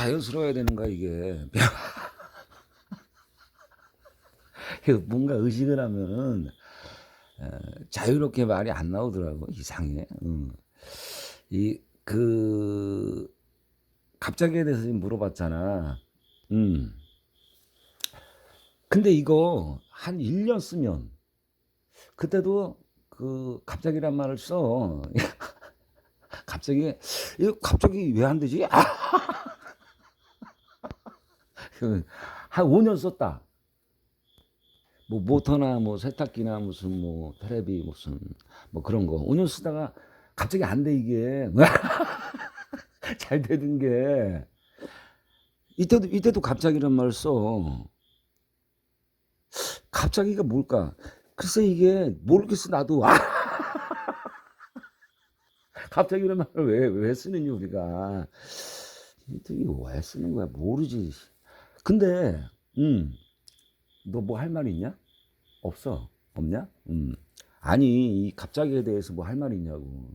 자연스러워야 되는 거야, 이게. 뭔가 의식을 하면은 자유롭게 말이 안 나오더라고. 이상해. 이, 그, 갑자기에 대해서 지금 물어봤잖아. 음. 근데 이거 한 1년 쓰면, 그때도 그, 갑자기란 말을 써. 갑자기, 이거 갑자기 왜 안 되지? 한 5년 썼다. 뭐 모터나 뭐 세탁기나 무슨 뭐 테레비 무슨 뭐 그런 거 5년 쓰다가 갑자기 안 돼 이게. 잘 되던 게 이때도 갑자기란 말을 써. 갑자기가 뭘까? 글쎄 이게 모르겠어 나도. 갑자기란 말을 왜 쓰느니 우리가. 이게 왜 쓰는 거야 모르지. 근데 너 뭐 할 말 있냐? 없어. 없냐? 아니 이 갑자기에 대해서 뭐 할 말 있냐고.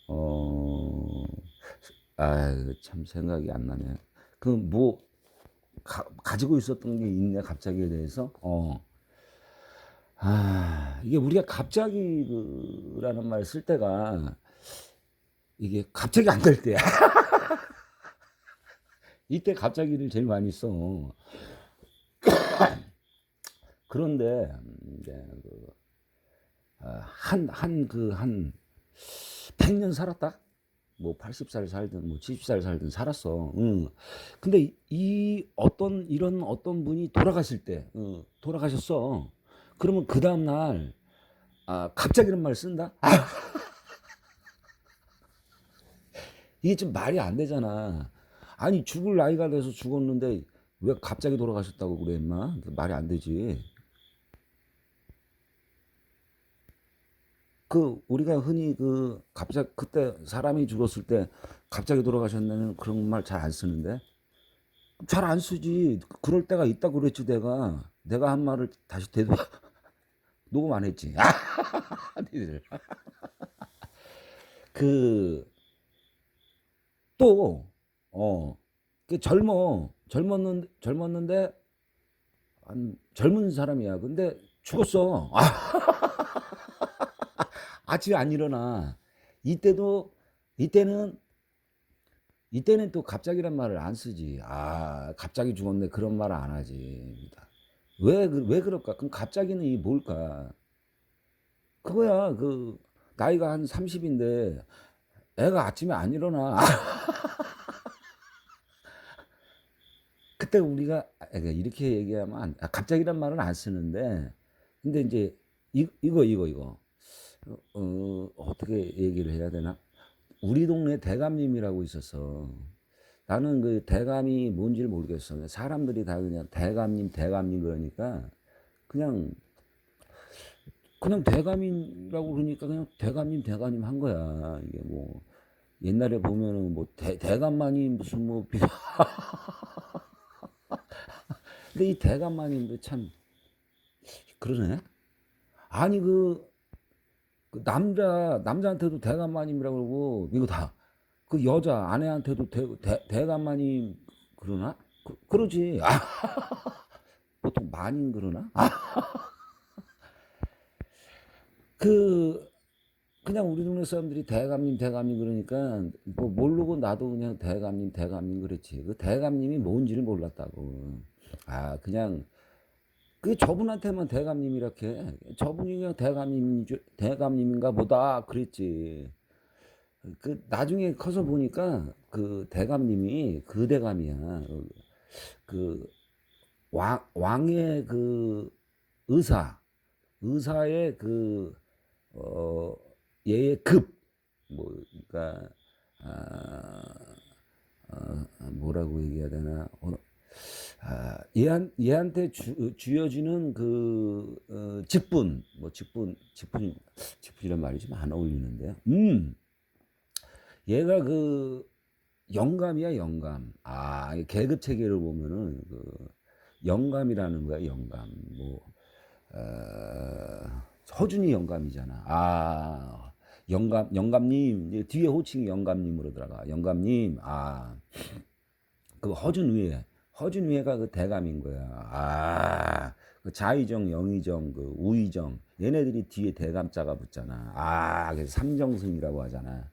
어, 참 생각이 안 나네. 그 뭐 가지고 있었던 게 있네 갑자기에 대해서. 이게 우리가 갑자기라는 말 쓸 때가 이게 갑자기 안 될 때야. 이때 갑자기를 제일 많이 써. 그런데 이제 한 100년 살았다. 뭐 80살 살든 뭐 70살 살든 살았어. 근데 이 어떤 이런 어떤 분이 돌아가실 때 돌아가셨어. 그러면 그 다음 날 갑자기는 말 쓴다. 이게 좀 말이 안 되잖아. 아니 죽을 나이가 돼서 죽었는데 왜 갑자기 돌아가셨다고 그래 임마. 말이 안 되지. 그 우리가 흔히 그 갑자기 그때 사람이 죽었을 때 갑자기 돌아가셨다는 그런 말 잘 안 쓰는데. 잘 안 쓰지. 그럴 때가 있다 그랬지 내가 한 말을 다시 되돌아 녹음 안 했지. 니들. 그 또 그 젊었는데 한 젊은 사람이야. 근데 죽었어. 아침에 안 일어나. 이때도 이때는 이때는 또 갑자기란 말을 안 쓰지. 갑자기 죽었네 그런 말을 안 하지. 왜 그럴까? 그럼 갑자기는 이 뭘까? 그거야. 그 나이가 한 30인데 애가 아침에 안 일어나. 그때 우리가 이렇게 얘기하면 갑자기란 말은 안 쓰는데 근데 이제 이거 어떻게 얘기를 해야 되나? 우리 동네 대감님이라고 있었어. 나는 그 대감이 뭔지를 모르겠어. 사람들이 다 그냥 대감님 그러니까 그냥 대감이라고 그러니까 그냥 대감님 한 거야. 이게 뭐 옛날에 보면은 뭐 대감만이 무슨 뭐 근데 이 대감마님도 참 그러네. 아니 그 남자한테도 대감마님이라고 그러고 이거 다 그 여자 아내한테도 대감마님 그러나? 그러지. 보통 마님 그러나? 그 그냥 우리 동네 사람들이 대감님 그러니까 뭐 모르고 나도 그냥 대감님 그랬지. 그 대감님이 뭔지를 몰랐다고. 그냥 그 저분한테만 대감님 이렇게 저분이 그냥 대감님인가 보다 그랬지. 그 나중에 커서 보니까 그 대감님이 그 대감이야. 그 왕의 그 의사의 그 어, 얘의 급 뭐 그러니까 아, 뭐라고 얘기해야 되나 얘한테 주어지는 그 직분 뭐 직분이란 말이 좀 안 어울리는데 얘가 그 영감이야 영감. 계급 체계를 보면은 그 영감이라는 거야 영감. 뭐 허준이 영감이잖아. 영감님, 이제 뒤에 호칭이 영감님으로 들어가. 영감님, 그 허준 위에가 그 대감인 거야. 그 자의정, 영의정, 그 우의정, 얘네들이 뒤에 대감자가 붙잖아. 그래서 삼정승이라고 하잖아.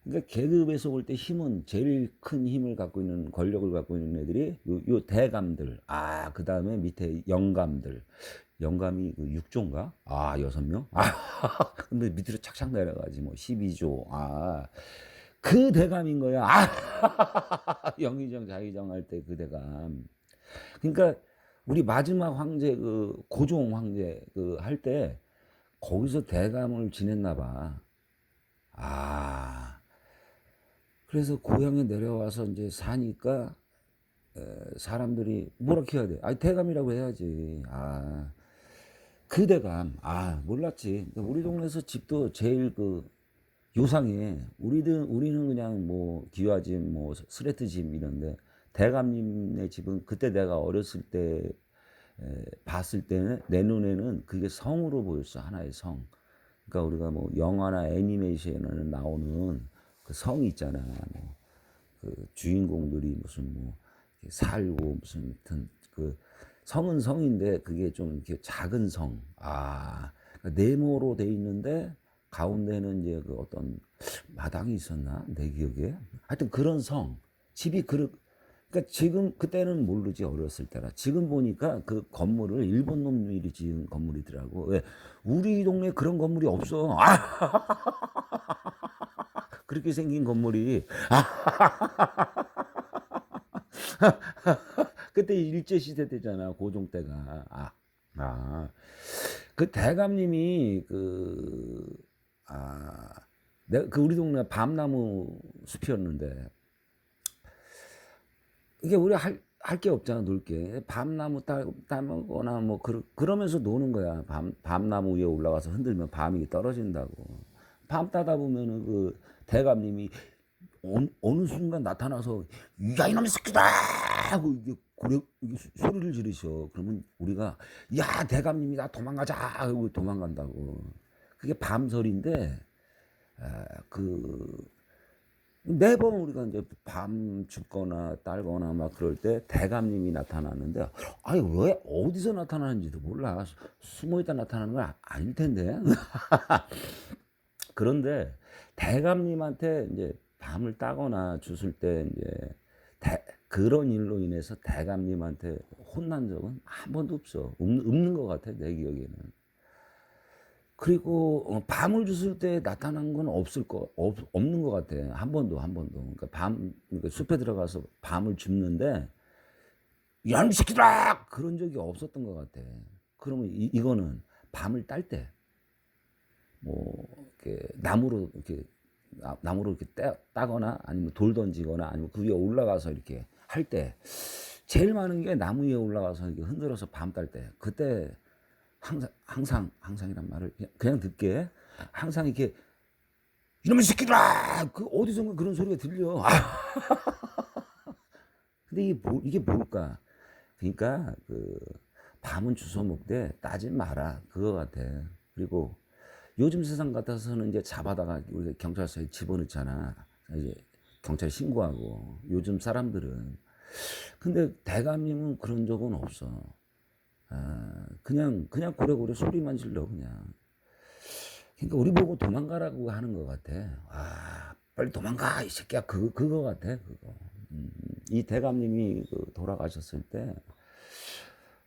그러니까 계급에서 볼 때 힘은 제일 큰 힘을 갖고 있는 권력을 갖고 있는 애들이 요 대감들. 그 다음에 밑에 영감들. 영감이 그 6조인가? 6명? 근데 밑으로 착착 내려가지 뭐 12조. 그 대감인 거야. 영의정, 자의정 할 때 그 대감. 그러니까 우리 마지막 황제 그 고종 황제 그 할 때 거기서 대감을 지냈나 봐. 그래서 고향에 내려와서 이제 사니까 사람들이 뭐라 해야 돼? 대감이라고 해야지. 그 대감. 몰랐지. 우리 동네에서 집도 제일 그 요상해. 우리는 그냥 뭐 기와집, 뭐 스레트 집 이런데 대감님네 집은 그때 내가 어렸을 때 봤을 때는 내 눈에는 그게 성으로 보였어. 하나의 성. 그러니까 우리가 뭐 영화나 애니메이션에 나오는 그 성이 있잖아. 뭐 그 주인공들이 무슨 뭐 살고 무슨 그 성은 성인데 그게 좀 이렇게 작은 성. 그러니까 네모로 돼 있는데 가운데는 이제 그 어떤 마당이 있었나 내 기억에. 하여튼 그런 성. 집이 그러니까 지금 그때는 모르지 어렸을 때라. 지금 보니까 그 건물을 일본 놈들이 지은 건물이더라고. 왜? 우리 동네 그런 건물이 없어. 그렇게 생긴 건물이. 그때 일제 시대 때잖아. 고종 때가. 그 대감님이 내가 그 우리 동네 밤나무 숲이었는데 이게 우리 할 게 없잖아. 놀 게. 밤나무 따거나 뭐 그러면서 노는 거야. 밤나무 위에 올라가서 흔들면 밤이 떨어진다고. 밤 따다 보면은 그 대감님이 어느 순간 나타나서 야 이놈의 새끼다 하고 이게 소리를 지르셔. 그러면 우리가 야 대감님이다 도망가자 하고 도망간다고. 그게 밤설인데 매번 우리가 이제 밤 춥거나 딸거나 막 그럴 때 대감님이 나타나는데 왜 어디서 나타나는지도 몰라. 숨어있다 나타나는 건 아닐 텐데. 그런데 대감님한테 이제 밤을 따거나 주술 때 이제 그런 일로 인해서 대감님한테 혼난 적은 한 번도 없어. 없는 것 같아 내 기억에는. 그리고 밤을 주술 때 나타난 건 없는 것 같아. 한 번도. 그러니까 그러니까 숲에 들어가서 밤을 줍는데 야, 이 새끼들아! 그런 적이 없었던 것 같아. 그러면 이거는 밤을 딸 때, 뭐, 이렇게 나무로 이렇게 따거나 아니면 돌 던지거나 아니면 그 위에 올라가서 이렇게 할 때, 제일 많은 게 나무 위에 올라가서 이렇게 흔들어서 밤 딸 때, 그때 항상이란 말을 그냥 듣게, 항상 이렇게, 이놈의 새끼들아! 어디선가 그런 소리가 들려. 근데 이게 뭘까? 그러니까 밤은 주워 먹되 따지 마라 그거 같아. 그리고 요즘 세상 같아서는 이제 잡아다가 우리가 경찰서에 집어넣잖아. 이제 경찰 신고하고 요즘 사람들은. 근데 대감님은 그런 적은 없어. 그냥 고래고래 소리만 질러 그냥. 그러니까 우리 보고 도망가라고 하는 것 같아. 빨리 도망가 이 새끼야 그거 같아 그거. 이 대감님이 돌아가셨을 때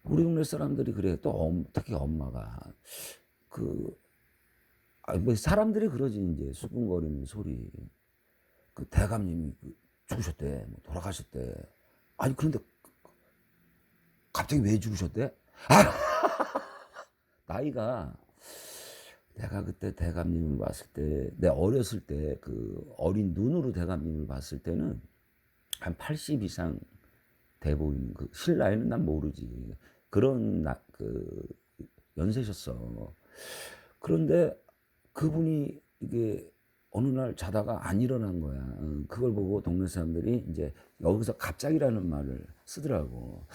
우리 동네 사람들이 그래. 또 특히 엄마가 뭐 사람들이 그러지 이제 수근거리는 소리. 그 대감님이 죽으셨대. 뭐 돌아가셨대. 그런데 갑자기 왜 죽으셨대? 나이가 내가 그때 대감님을 봤을 때 내 어렸을 때 그 어린 눈으로 대감님을 봤을 때는 한 80 이상 돼 보이는 실 나이는 난 모르지. 그런 연세셨어. 그런데 그분이 이게 어느 날 자다가 안 일어난 거야. 그걸 보고 동네 사람들이 이제 여기서 갑자기라는 말을 쓰더라고.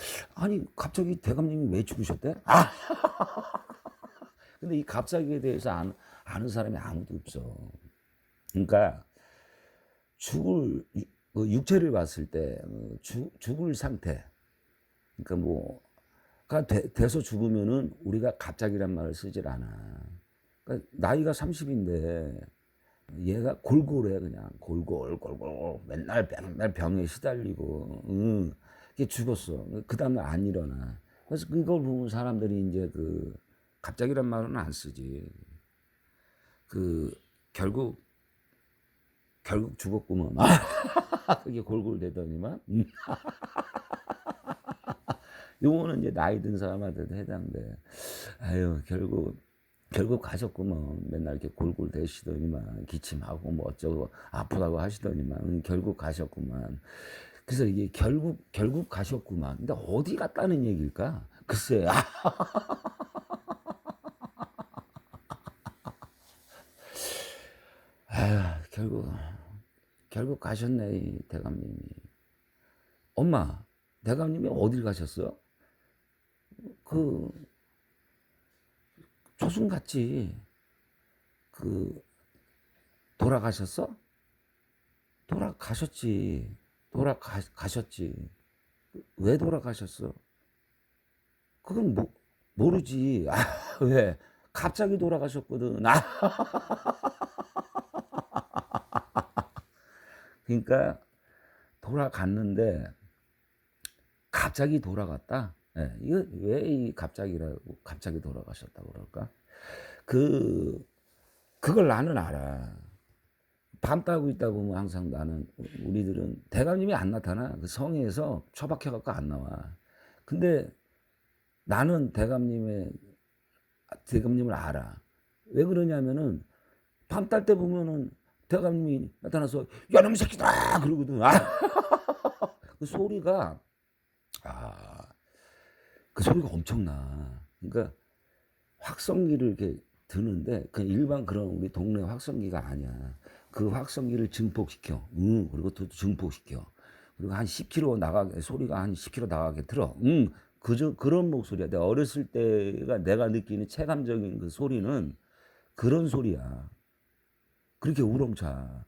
갑자기 대감님이 왜 죽으셨대? 근데 이 갑자기에 대해서 아는 사람이 아무도 없어. 그러니까 그 육체를 봤을 때 죽을 상태. 그러니까 가 돼서 죽으면은 우리가 갑자기란 말을 쓰질 않아. 그러니까 나이가 30인데 얘가 골골해 그냥 골골 맨날 병에 시달리고 이게 죽었어. 그 다음날 안 일어나. 그래서 그걸 보면 사람들이 이제 갑자기란 말은 안 쓰지. 그 결국 죽었구먼. 그게 골골대더니만. 요거는 이제 나이 든 사람한테도 해당돼. 아유 결국 가셨구먼. 맨날 이렇게 골골대시더니만 기침하고 뭐 어쩌고 아프다고 하시더니만 결국 가셨구만. 그래서 이게 결국 가셨구만. 근데 어디 갔다는 얘기일까? 글쎄. 결국 가셨네 이 대감님이. 엄마, 대감님이 어딜 가셨어? 그 조순 갔지. 그 돌아가셨어? 돌아가셨지. 돌아가셨지. 왜 돌아가셨어? 그건 모르지. 왜? 갑자기 돌아가셨거든. 그러니까 돌아갔는데 갑자기 돌아갔다. 예, 이거 왜 이 갑자기 돌아가셨다고 그럴까? 그걸 나는 알아. 밤 따고 있다 보면 항상 우리들은 대감님이 안 나타나. 그 성에서 처박혀갖고 안 나와. 근데 나는 대감님을 알아. 왜 그러냐면은 밤 딸 때 보면은 대감님이 나타나서 야 놈 새끼들아 그러거든. 그 소리가 아, 그 소리가 엄청나. 그러니까 확성기를 이렇게 드는데 그 일반 그런 우리 동네 확성기가 아니야. 그 확성기를 증폭시켜. 그리고 또 증폭시켜. 그리고 한 10km 나가게 소리가 한 10km 나가게 들어. 그런 목소리야. 내가 어렸을 때가 내가 느끼는 체감적인 그 소리는 그런 소리야. 그렇게 우렁차.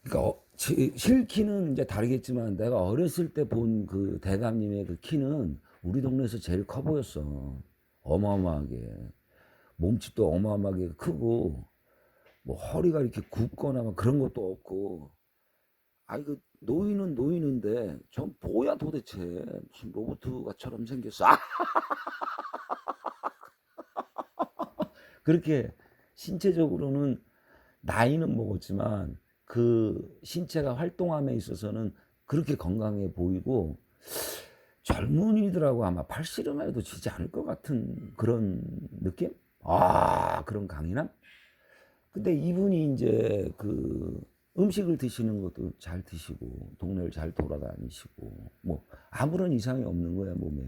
그러니까 실키는 이제 다르겠지만 내가 어렸을 때 본 그 대감님의 그 키는 우리 동네에서 제일 커 보였어. 어마어마하게. 몸집도 어마어마하게 크고 뭐 허리가 이렇게 굽거나 막 그런 것도 없고. 그 노인은 노인인데 전 뭐야 도대체 무슨 로봇처럼 생겼어. 그렇게 신체적으로는 나이는 먹었지만 그 신체가 활동함에 있어서는 그렇게 건강해 보이고 젊은이들하고 아마 팔씨름해도 지지 않을 것 같은 그런 느낌? 그런 강인함? 근데 이분이 이제 음식을 드시는 것도 잘 드시고 동네를 잘 돌아다니시고 뭐 아무런 이상이 없는 거야 몸에.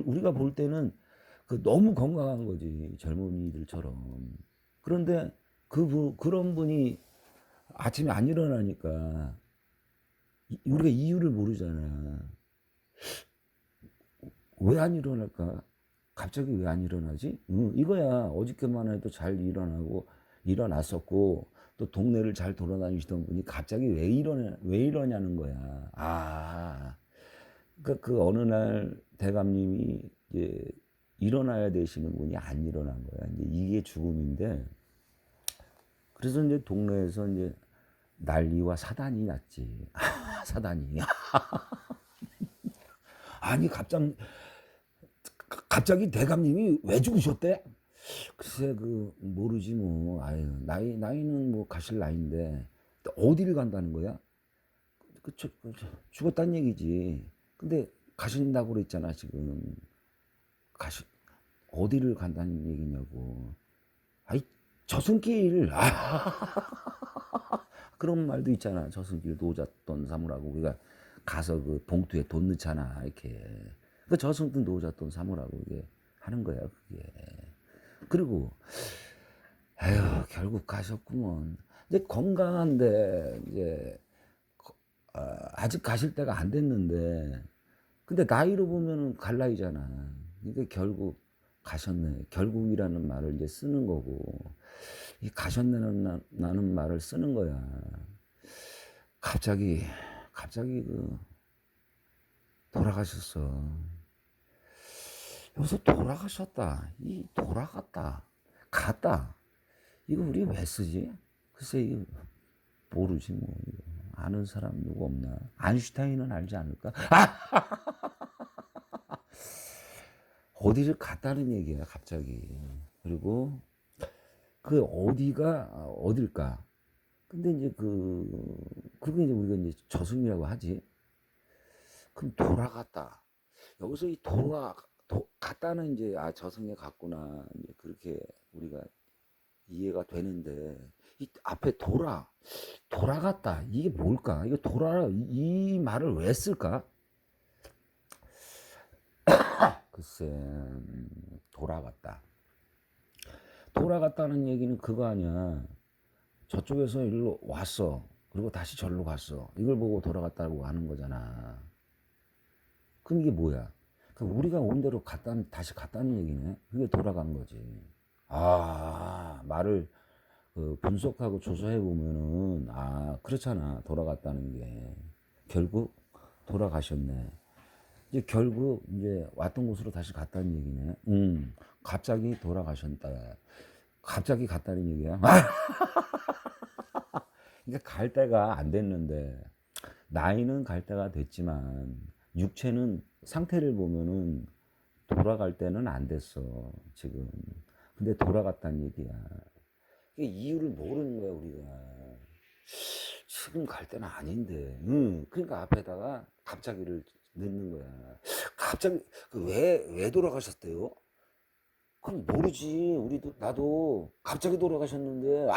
우리가 볼 때는 너무 건강한 거지 젊은이들처럼. 그런데 그런 분이 아침에 안 일어나니까 우리가 이유를 모르잖아. 왜 안 일어날까? 갑자기 왜 안 일어나지? 이거야. 어저께만 해도 잘 일어났었고 또 동네를 잘 돌아다니시던 분이 갑자기 왜 이러냐는 거야. 그러니까 그 어느 날 대감님이 이제 일어나야 되시는 분이 안 일어난 거야. 이제 이게 죽음인데 그래서 이제 동네에서 이제 난리와 사단이 났지. 사단이. 아니 갑자기 대감님이 왜 죽으셨대? 글쎄 모르지 뭐. 나이는 뭐 가실 나이인데 어디를 간다는 거야? 죽었다는 얘기지. 근데 가신다고 그랬잖아 지금. 가시 어디를 간다는 얘기냐고. 저승길. 그런 말도 있잖아. 저승길 노잣돈 사무라고. 우리가 가서 그 봉투에 돈 넣잖아 이렇게. 그 저승길 노잣돈 사무라고 이게 하는 거야 그게. 그리고 결국 가셨구먼. 이제 건강한데 이제 아직 가실 때가 안 됐는데 근데 나이로 보면은 갈 나이잖아. 그러니까 결국 가셨네. 결국이라는 말을 이제 쓰는 거고, 이 가셨네라는 말을 쓰는 거야. 갑자기 그 돌아가셨어. 여기서 돌아가셨다, 이 돌아갔다, 갔다, 이거 우리 왜 쓰지? 글쎄 이거 모르지 뭐. 이거 아는 사람 누구 없나? 아인슈타인은 알지 않을까? 어디를 갔다는 얘기야 갑자기. 그리고 그 어디가 어딜까? 근데 이제 그게 이제 우리가 이제 저승이라고 하지. 그럼 돌아갔다. 여기서 이 갔다는 이제 저승에 갔구나. 이제 그렇게 우리가 이해가 되는데, 이 앞에 돌아갔다. 이게 뭘까? 이거 이 말을 왜 쓸까? 글쎄, 돌아갔다. 돌아갔다는 얘기는 그거 아니야. 저쪽에서 일로 왔어. 그리고 다시 절로 갔어. 이걸 보고 돌아갔다고 하는 거잖아. 그럼 이게 뭐야? 우리가 온 대로 다시 갔다는 얘기네. 그게 돌아간 거지. 말을 분석하고 조사해 보면은 그렇잖아. 돌아갔다는 게 결국 돌아가셨네. 이제 결국 이제 왔던 곳으로 다시 갔다는 얘기네. 갑자기 돌아가셨다. 갑자기 갔다는 얘기야. 그러니까 갈 때가 안 됐는데, 나이는 갈 때가 됐지만 육체는 상태를 보면은 돌아갈 때는 안 됐어 지금. 근데 돌아갔다는 얘기야. 이유를 모르는 거야 우리가. 지금 갈 때는 아닌데. 그러니까 앞에다가 갑자기를 넣는 거야. 갑자기 왜 돌아가셨대요? 그럼 모르지. 나도 갑자기 돌아가셨는데.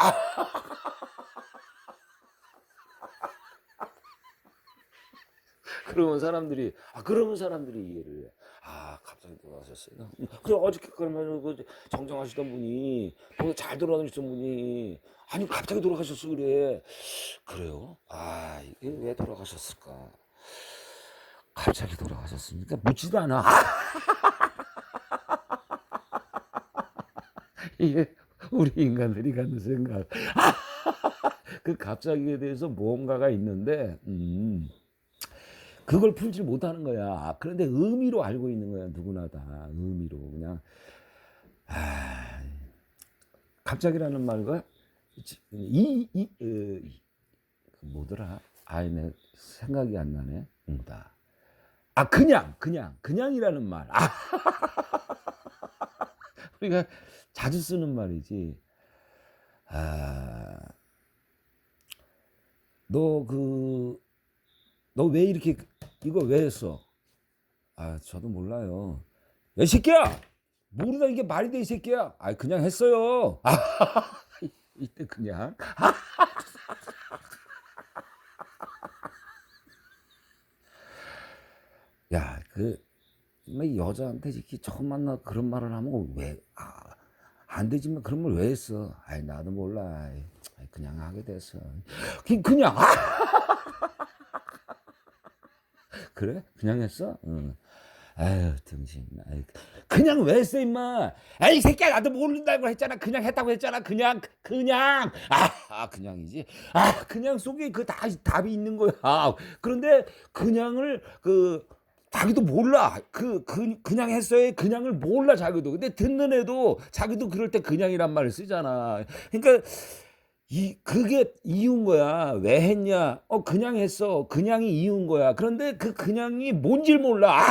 그러면 사람들이 이해를 해. 갑자기 돌아가셨어요. 그래, 어저께 그러면 정정하시던 분이, 잘 돌아다니시던 분이, 아니 갑자기 돌아가셨어 그래. 그래요? 이게 왜 돌아가셨을까? 갑자기 돌아가셨으니까 묻지도 않아. 이게 우리 인간들이 갖는 생각. 그 갑자기에 대해서 무언가가 있는데, 그걸 풀지 못하는 거야. 그런데 의미로 알고 있는 거야. 누구나 다 의미로. 그냥 갑자기라는 말과 뭐더라? 내 생각이 안 나네. 그냥이라는 말. 우리가 자주 쓰는 말이지. 너 왜 이렇게 이거 왜 했어? 저도 몰라요. 야, 이 새끼야! 모르다 이게 말이 돼, 이 새끼야! 그냥 했어요. 이때 그냥. 야, 여자한테 이렇게 처음 만나 그런 말을 하면 안 되지만 그런 걸 왜 했어? 나도 몰라. 그냥 하게 됐어. 그냥. 그래? 그냥 했어? 응. 등신. 그냥 왜 했어, 임마? 이 새끼야, 나도 모른다고 했잖아. 그냥 했다고 했잖아. 그냥. 그냥이지. 그냥 속에 답이 있는 거야. 그런데 그냥을, 자기도 몰라. 그냥 했어요. 그냥을 몰라, 자기도. 근데 듣는 애도 자기도 그럴 때 그냥이란 말을 쓰잖아. 그러니까, 그게 이유인 거야. 왜 했냐? 그냥 했어. 그냥이 이유인 거야. 그런데 그 그냥이 뭔지 몰라.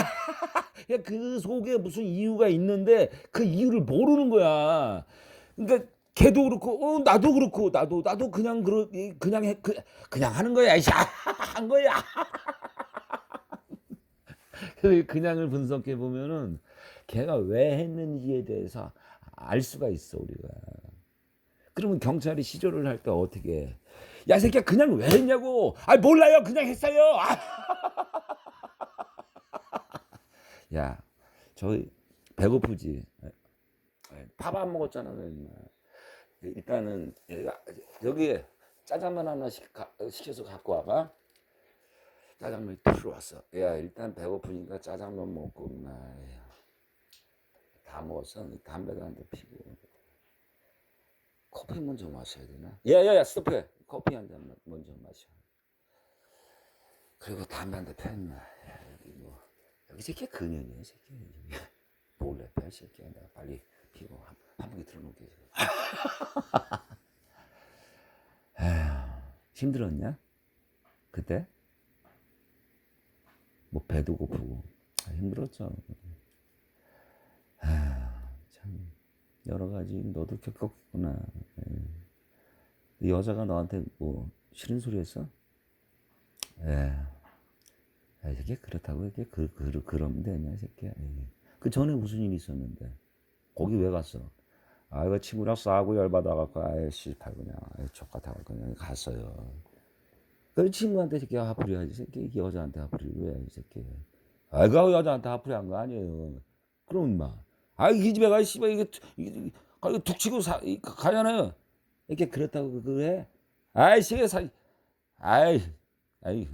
그 속에 무슨 이유가 있는데 그 이유를 모르는 거야. 그러니까 걔도 그렇고, 나도 그렇고, 나도 그냥 하는 거야. 한 거야. 그냥을 분석해 보면은 걔가 왜 했는지에 대해서 알 수가 있어 우리가. 그러면 경찰이 시조를 할 때 어떻게 해? 야, 이 새끼야, 그냥 왜 했냐고. 몰라요. 그냥 했어요. 야, 저희 배고프지? 밥 안 먹었잖아. 일단은 여기에 짜장면 하나 시켜서 갖고 와봐. 짜장면이 들어왔어. 야, 일단 배고프니까 짜장면 먹고 다 먹었어. 담배도 한 대 피고. 커피 먼저 마셔야 되나? 야야야 스톱해. 커피 한 잔 먼저 마셔. 그리고 담배 한 대 폈나. 여기 뭐 여기 새끼 근연이야 새끼. 몰래 펴 새끼야. 내가 빨리 피고 한 방에 들어놓게. 힘들었냐? 그때? 뭐 배도 고프고 힘들었죠. 참 여러 가지 너도 겪었구나. 여자가 너한테 뭐 싫은 소리 했어? 이 새끼 그렇다고 이렇게 그러면 되냐 이 새끼야. 그 전에 무슨 일이 있었는데 거기 왜 갔어? 아 이거 친구랑 싸우고 열받아갖고 아이씨 팔 그냥 족같아갖고 그냥 갔어요. 그 친구한테 새끼 화풀이 하지 새끼 여자한테 화풀이 왜 이 새끼. 아 이거 여자한테 화풀이 한 거 아니에요. 그럼 임마 이 집에 가 씨발 이게 툭 치고 가잖아요. 이렇게 그렇다고 그래? 아이씨 아이 아이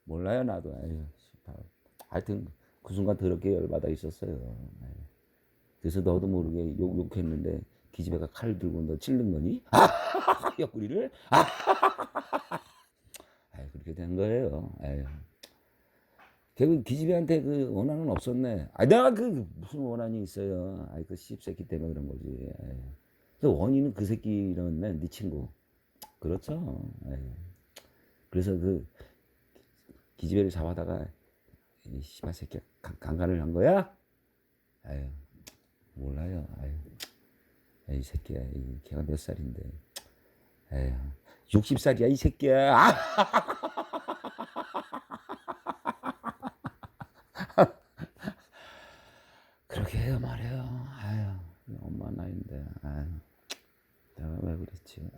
몰라요 나도. 하여튼 그 순간 더럽게 열받아 있었어요. 그래서 너도 모르게 욕했는데 기집애가 칼 들고 너 찔른 거니? 옆구리를? 그렇게 된 거예요. 결국 기집애한테 그 원한은 없었네. 내가 그 무슨 원한이 있어요. 그 씹새끼 때문에 그런 거지. 그 원인은 그 새끼라는 네 친구. 그렇죠. 그래서 그 기집애를 잡아다가 이 씨발 새끼 강간을 한 거야? 몰라요. 이 새끼야. 걔가 몇 살인데. 60살이야 이 새끼야. 그렇게 해요 말이에요. 엄마 나이인데. 내가 왜 그랬지.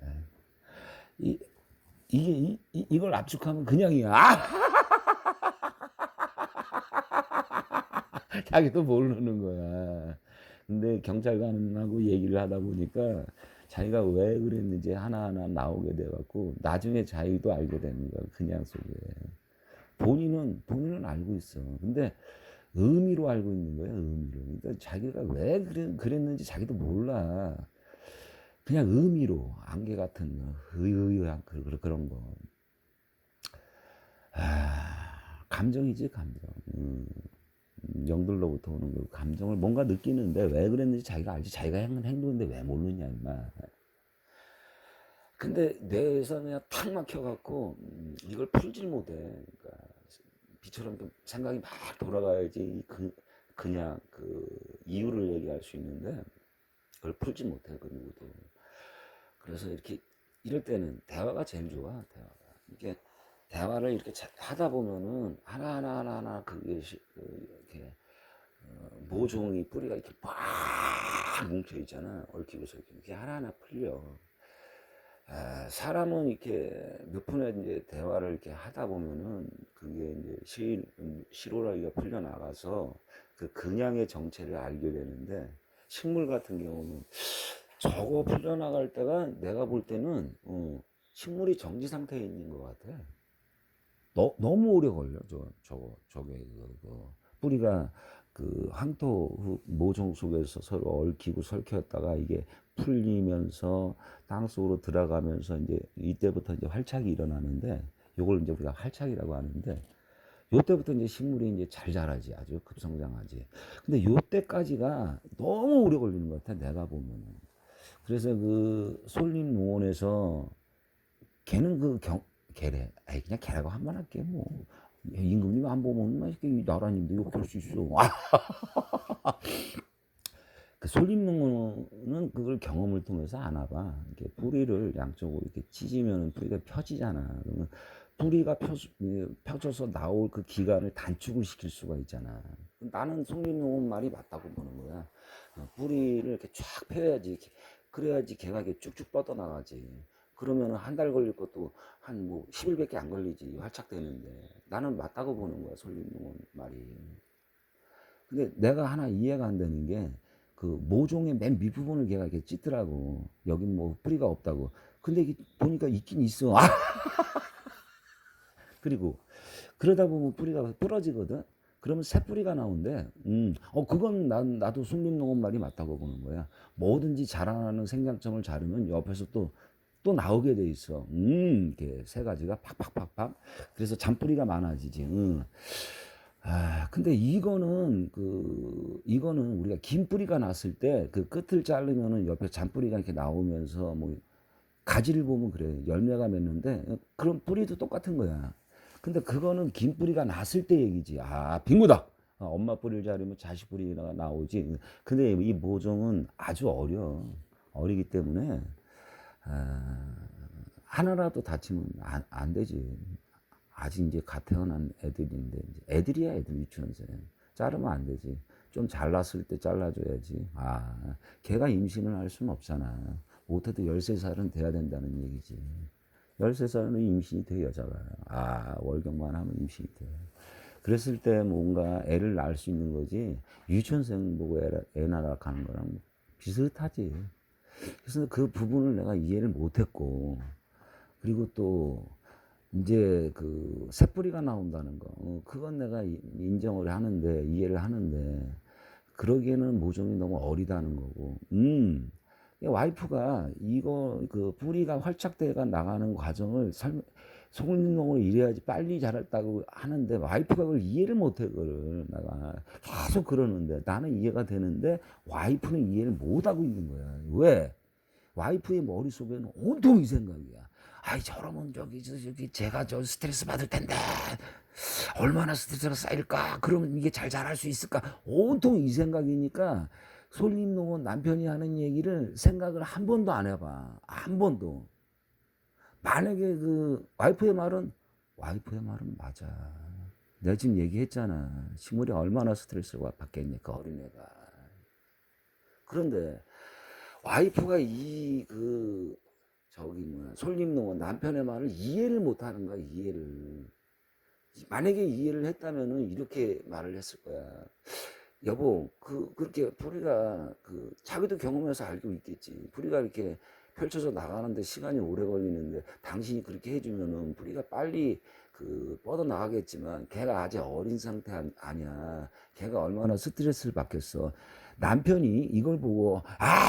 이걸 압축하면 그냥이야. 자기도 모르는 거야. 근데 경찰관하고 얘기를 하다 보니까 자기가 왜 그랬는지 하나하나 나오게 돼갖고 나중에 자기도 알게 되는 거야. 그냥 속에. 본인은 알고 있어. 근데 의미로 알고 있는 거야. 의미로. 그러니까 자기가 왜 그랬는지 자기도 몰라. 그냥 의미로 안개 같은 의의한 그런 거. 감정이지 감정. 영들로부터 오는 그 감정을 뭔가 느끼는데 왜 그랬는지 자기가 알지. 자기가 하는 행동인데 왜 모르냐 임마. 근데 뇌에서 그냥 탁 막혀갖고 이걸 풀질 못해. 그러니까 비처럼 생각이 막 돌아가야지 그냥 그 이유를 얘기할 수 있는데 그걸 풀지 못해 그 누구도. 그래서 이렇게 이럴 때는 대화가 제일 좋아. 대화가 이게 대화를 이렇게 하다 보면은 하나 그게 이렇게 모종이 뿌리가 이렇게 빡 뭉쳐 있잖아. 얽히고서 이렇게 하나하나 풀려. 사람은 이렇게 몇 분의 이제 대화를 이렇게 하다 보면은 그게 이제 실오라기가 풀려 나가서 그 근양의 정체를 알게 되는데 식물 같은 경우는 저거 풀려 나갈 때가 내가 볼 때는 식물이 정지 상태에 있는 것 같아. 너무 오래 걸려. 저게 뿌리가 그 황토 모종 속에서 서로 얽히고 설켰다가 이게 풀리면서 땅 속으로 들어가면서 이제 이때부터 이제 활착이 일어나는데 요걸 이제 우리가 활착이라고 하는데 요때부터 이제 식물이 이제 잘 자라지. 아주 급성장하지. 근데 요때까지가 너무 오래 걸리는 것 같아. 내가 보면은. 그래서 그 솔림농원에서 걔는 걔래. 그냥 걔라고 한 번 할게 뭐. 임금님 안 보면 이 나라님도 욕할 수 있어. 그 솔림농원은 그걸 경험을 통해서 아나 봐. 이렇게 뿌리를 양쪽으로 이렇게 찢으면 뿌리가 펴지잖아. 그러면 뿌리가 펴져서 나올 그 기간을 단축을 시킬 수가 있잖아. 나는 솔림농원 말이 맞다고 보는 거야. 뿌리를 이렇게 쫙 펴야지. 그래야지 걔가 이렇게 쭉쭉 뻗어나가지. 그러면 한 달 걸릴 것도 한 뭐 10일밖에 안 걸리지. 활착되는데. 나는 맞다고 보는 거야. 솔림농원 말이. 근데 내가 하나 이해가 안 되는 게 그 모종의 맨 밑부분을 걔가 이렇게 찢더라고. 여긴 뭐 뿌리가 없다고. 근데 보니까 있긴 있어. 그리고 그러다 보면 뿌리가 부러지거든. 그러면 새뿌리가 나온대. 그건 나도 순림농업 말이 맞다고 보는 거야. 뭐든지 자라나는 생장점을 자르면 옆에서 또 나오게 돼 있어. 이렇게 세 가지가 팍팍팍팍. 그래서 잔뿌리가 많아지지. 근데 이거는 우리가 긴 뿌리가 났을 때 그 끝을 자르면은 옆에 잔뿌리가 이렇게 나오면서 뭐 가지를 보면 그래. 열매가 맺는데 그런 뿌리도 똑같은 거야. 근데 그거는 긴 뿌리가 났을 때 얘기지. 빙고다. 엄마 뿌리를 자르면 자식 뿌리가 나오지. 근데 이 모종은 아주 어리기 때문에 아, 하나라도 다치면 안 되지. 아직 이제 갓 태어난 애들인데 애들이야 애들 유치원생. 자르면 안 되지. 좀 잘났을 때 잘라줘야지. 걔가 임신을 할 수는 없잖아. 못해도 13살은 돼야 된다는 얘기지. 13살은 임신이 돼 여자가. 월경만 하면 임신이 돼. 그랬을 때 뭔가 애를 낳을 수 있는 거지. 유치원생 보고 애 낳으러 가는 거랑 비슷하지. 그래서 그 부분을 내가 이해를 못했고, 그리고 또 이제 그 새뿌리가 나온다는 거, 그건 내가 인정을 하는데, 이해를 하는데, 그러기에는 모종이 너무 어리다는 거고. 와이프가 이거 그 뿌리가 활착돼가 나가는 과정을 속림농으로 이래야지 빨리 자랐다고 하는데, 와이프가 그걸 이해를 못해. 그걸 내가 계속 그러는데, 나는 이해가 되는데 와이프는 이해를 못하고 있는 거야. 왜? 와이프의 머릿속에는 온통 이 생각이야. 저러면 저기 제가 저 스트레스 받을 텐데 얼마나 스트레스가 쌓일까? 그러면 이게 잘 자랄 수 있을까? 온통 이 생각이니까 솔님농은 남편이 하는 얘기를 생각을 한 번도 안 해봐. 한 번도. 만약에 그 와이프의 말은 맞아. 내가 지금 얘기했잖아. 식물이 얼마나 스트레스를 받겠니? 그 어린애가. 그런데 와이프가 솔님농은 남편의 말을 이해를 못하는 거야. 이해를. 만약에 이해를 했다면은 이렇게 말을 했을 거야. 여보, 그렇게 뿌리가 자기도 경험해서 알고 있겠지. 뿌리가 이렇게 펼쳐져 나가는데 시간이 오래 걸리는데 당신이 그렇게 해주면은 뿌리가 빨리 뻗어 나가겠지만 걔가 아직 어린 상태 아니야. 걔가 얼마나 스트레스를 받겠어. 남편이 이걸 보고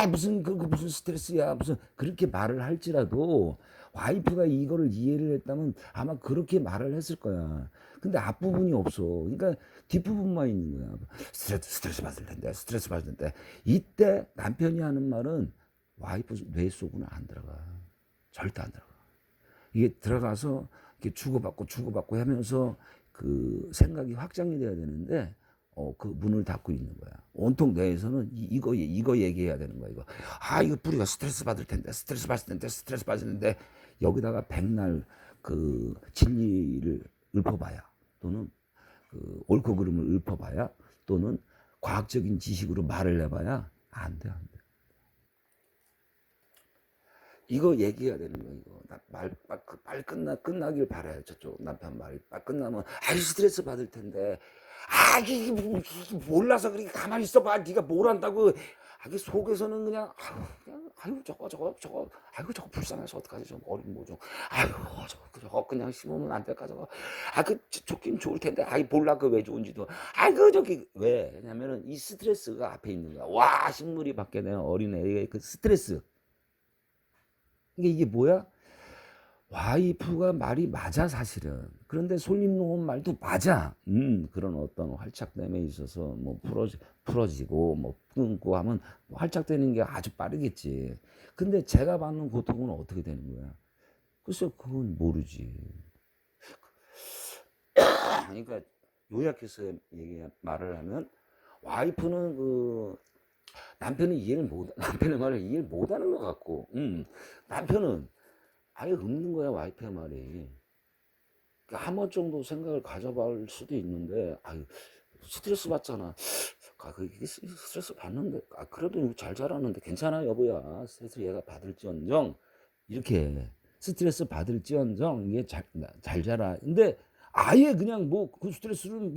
무슨 스트레스야 무슨 그렇게 말을 할지라도 와이프가 이거를 이해를 했다면 아마 그렇게 말을 했을 거야. 근데 앞부분이 없어. 그러니까 뒷부분만 있는 거야. 스트레스 받을 텐데. 이때 남편이 하는 말은 와이프 뇌 속으로는 안 들어가. 절대 안 들어가. 이게 들어가서 이렇게 주고받고 하면서 그 생각이 확장이 돼야 되는데 그 문을 닫고 있는 거야. 온통 뇌에서는 이거 얘기해야 되는 거야. 이거 뿌리가 스트레스 받을 텐데 여기다가 백날 그 진리를 읊어봐야 또는 옳고 그름을 읊어봐야 또는 과학적인 지식으로 말을 해봐야 안 돼. 이거 얘기해야 되는 거. 이거 빨리 끝나길 바라요. 저쪽 남편 말이 빨리 끝나면 스트레스 받을 텐데 이게 몰라서 그렇게 가만히 있어봐. 네가 뭘 안다고. 속에서는 그냥 저거 저거 불쌍해서 어떡하지. 저 어린 모종 저거 그냥 심으면 안 될까. 저거 좋긴 좋을 텐데 몰라 왜 좋은지도. 저기 왜 왜냐면은 이 스트레스가 앞에 있는 거야. 식물이 밖에 내 어린 애의 그 스트레스. 이게 뭐야? 와이프가 말이 맞아 사실은. 그런데 솔님농은 말도 맞아. 그런 어떤 활착됨에 있어서 뭐 풀어지고 뭐 끊고 하면 활착되는 게 아주 빠르겠지. 근데 제가 받는 고통은 어떻게 되는 거야? 글쎄 그건 모르지. 그러니까 요약해서 말을 하면 와이프는 남편의 말을 이해를 못하는 것 같고, 남편은 아예 없는 거야 와이프의 말이. 그러니까 한 번 정도 생각을 가져볼 수도 있는데, 스트레스 받잖아. 스트레스 받는데, 그래도 잘 자라는데 괜찮아 여보야. 스트레스 얘가 받을지언정 이렇게 스트레스 받을지언정 이게 잘 자라. 근데 아예 그냥 그 스트레스는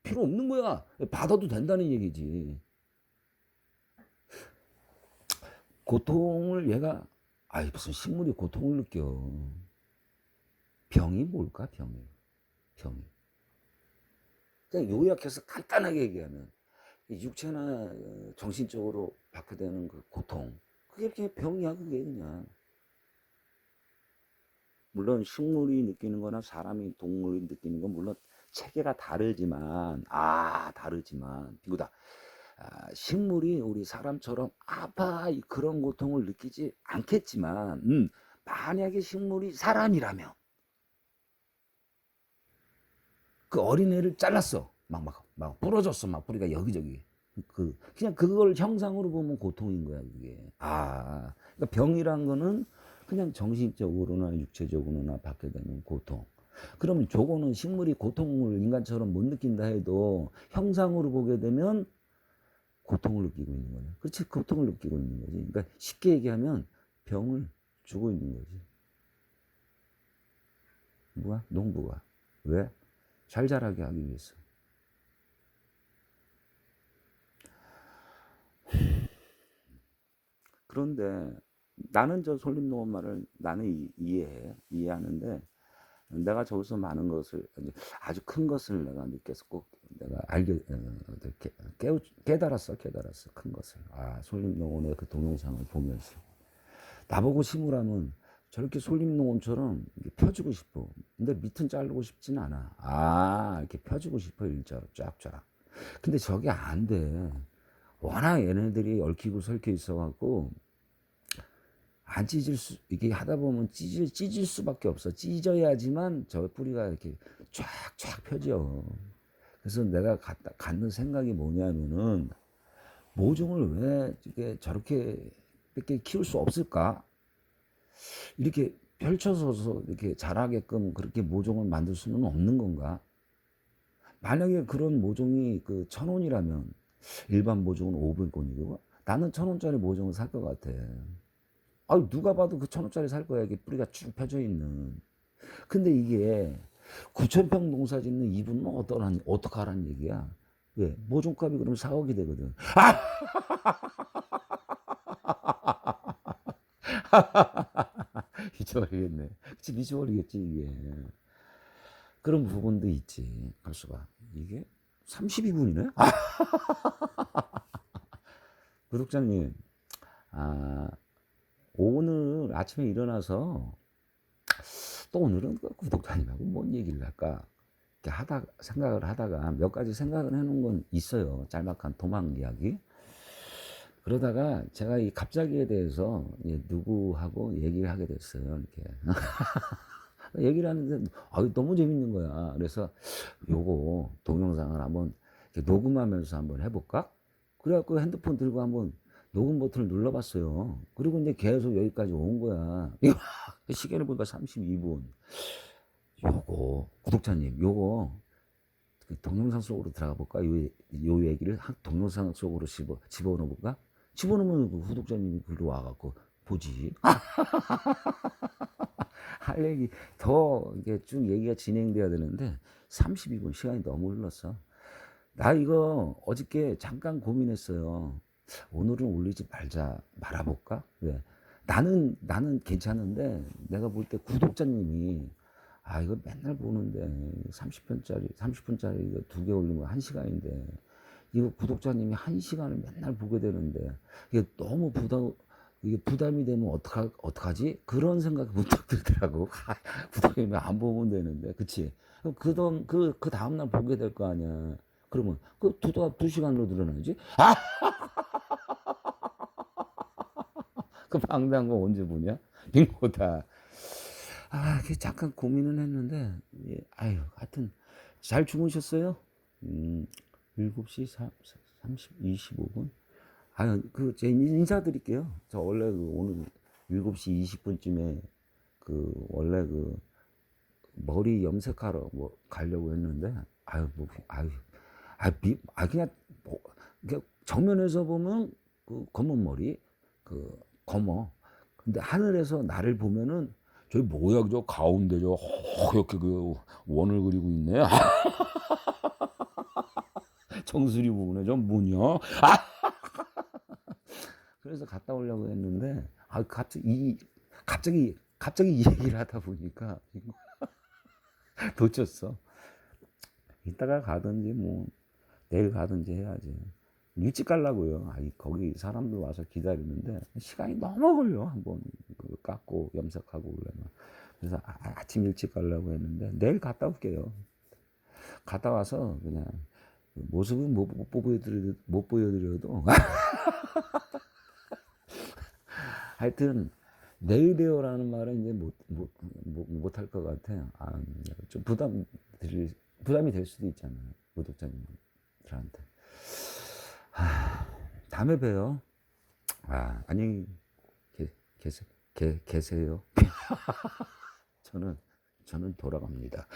필요 없는 거야. 받아도 된다는 얘기지. 고통을 얘가 무슨 식물이 고통을 느껴. 병이 뭘까 병이. 그냥 요약해서 간단하게 얘기하면 육체나 정신적으로 받게 되는 그 고통, 그게 그냥 병이야. 그게 그냥. 물론 식물이 느끼는 거나 사람이 동물이 느끼는 건 물론 체계가 다르지만 이거다. 식물이 우리 사람처럼 아파 그런 고통을 느끼지 않겠지만, 만약에 식물이 사람이라면 그 어린애를 잘랐어. 막 부러졌어. 막 뿌리가 여기저기. 그냥 그걸 형상으로 보면 고통인 거야, 그게. 그러니까 병이란 거는 그냥 정신적으로나 육체적으로나 받게 되는 고통. 그러면 저거는 식물이 고통을 인간처럼 못 느낀다 해도 형상으로 보게 되면 고통을 느끼고 있는 거네. 그렇지, 고통을 느끼고 있는 거지. 그러니까 쉽게 얘기하면 병을 주고 있는 거지. 누가? 농부가. 왜? 잘 자라게 하기 위해서. 그런데 나는 저 솔잎농원 말을 나는 이해하는데, 내가 저기서 많은 것을, 아주 큰 것을 내가 느껴서 꼭 내가 깨달았어. 큰 것을. 솔잎농원의 그 동영상을 보면서. 나보고 심으라면 저렇게 솔잎농원처럼 펴주고 싶어. 근데 밑은 자르고 싶진 않아. 이렇게 펴주고 싶어, 일자로 쫙쫙. 근데 저게 안 돼. 워낙 얘네들이 얽히고 설켜 있어갖고, 안 이게 하다 보면 찢을 수밖에 없어. 찢어야지만 저 뿌리가 이렇게 쫙쫙 펴져. 그래서 내가 갖는 생각이 뭐냐면은, 모종을 왜 이게 저렇게 밖에 키울 수 없을까? 이렇게 펼쳐서서 이렇게 자라게끔 그렇게 모종을 만들 수는 없는 건가? 만약에 그런 모종이 그 1,000원이라면 일반 모종은 500원이고, 나는 1,000원짜리 모종을 살 것 같아. 누가 봐도 그 1,000원짜리 살 거야. 이게 뿌리가 쭉 펴져 있는. 근데 이게 9,000평 농사 짓는 이분은 어떡하라는 얘기야? 왜? 모종값이 그럼 4억이 되거든. 미쳐버리겠네. 그치, 미쳐버리겠지, 이게. 그런 부분도 있지. 갈수가. 이게 32분이네? 구독자님, 아, 오늘 아침에 일어나서 또 오늘은 그 구독자님하고 뭔 얘기를 할까? 이렇게 생각을 하다가 몇 가지 생각을 해놓은 건 있어요. 짤막한 도망 이야기. 그러다가 제가 이 갑자기에 대해서 누구하고 얘기를 하게 됐어요. 이렇게. 얘기를 하는데 너무 재밌는 거야. 그래서 요거 동영상을 한번 이렇게 녹음하면서 한번 해볼까? 그래갖고 핸드폰 들고 한번 녹음 버튼을 눌러봤어요. 그리고 이제 계속 여기까지 온 거야. 시계를 보니까 32분. 요거 구독자님, 요거 그 동영상 속으로 들어가 볼까? 요 얘기를 동영상 속으로 집어넣어 볼까? 집어넣으면 그 구독자님이 글로 와갖고 보지. 할 얘기 더 이게 쭉 얘기가 진행돼야 되는데 32분 시간이 너무 흘렀어. 나 이거 어저께 잠깐 고민했어요. 오늘은 올리지 말아볼까? 왜? 나는 괜찮은데 내가 볼 때 구독자님이 이거 맨날 보는데 30분짜리 이거 2개 올리면 1시간인데 이거 구독자님이 1시간을 맨날 보게 되는데 이게 너무 이게 부담이 되면 어떡하지? 그런 생각이 문득 들더라고. 부담이면 안 보면 되는데, 그치? 그 다음날 보게 될 거 아니야. 그러면, 2시간으로 늘어나지? 그 방대한 거 언제 보냐? 빙고다. 잠깐 고민은 했는데, 하여튼, 잘 주무셨어요? 7시 25분? 제 인사드릴게요. 저 원래 오늘 7시 20분쯤에 원래 머리 염색하러 가려고 했는데, 그냥, 그냥 정면에서 보면 검은 머리, 검어. 근데 하늘에서 나를 보면은, 저기 뭐야, 저 가운데 이렇게 원을 그리고 있네. 정수리 부분에 좀 뭐냐? 그래서 갔다 오려고 했는데 갑자기 이 얘기를 하다 보니까 놓쳤어. 이따가 가든지 뭐 내일 가든지 해야지. 일찍 가려고요. 거기 사람들 와서 기다리는데 시간이 너무 걸려. 한번 그거 깎고 염색하고 그러면. 그래서 아침 일찍 가려고 했는데 내일 갔다 올게요. 갔다 와서 그냥 모습은 못 보여드려도 하여튼 내일 봬요라는 말은 이제 못할 것 같아요. 좀 부담이 될 수도 있잖아요. 구독자님들한테. 다음에 봬요. 안녕히 계세요. 저는 돌아갑니다.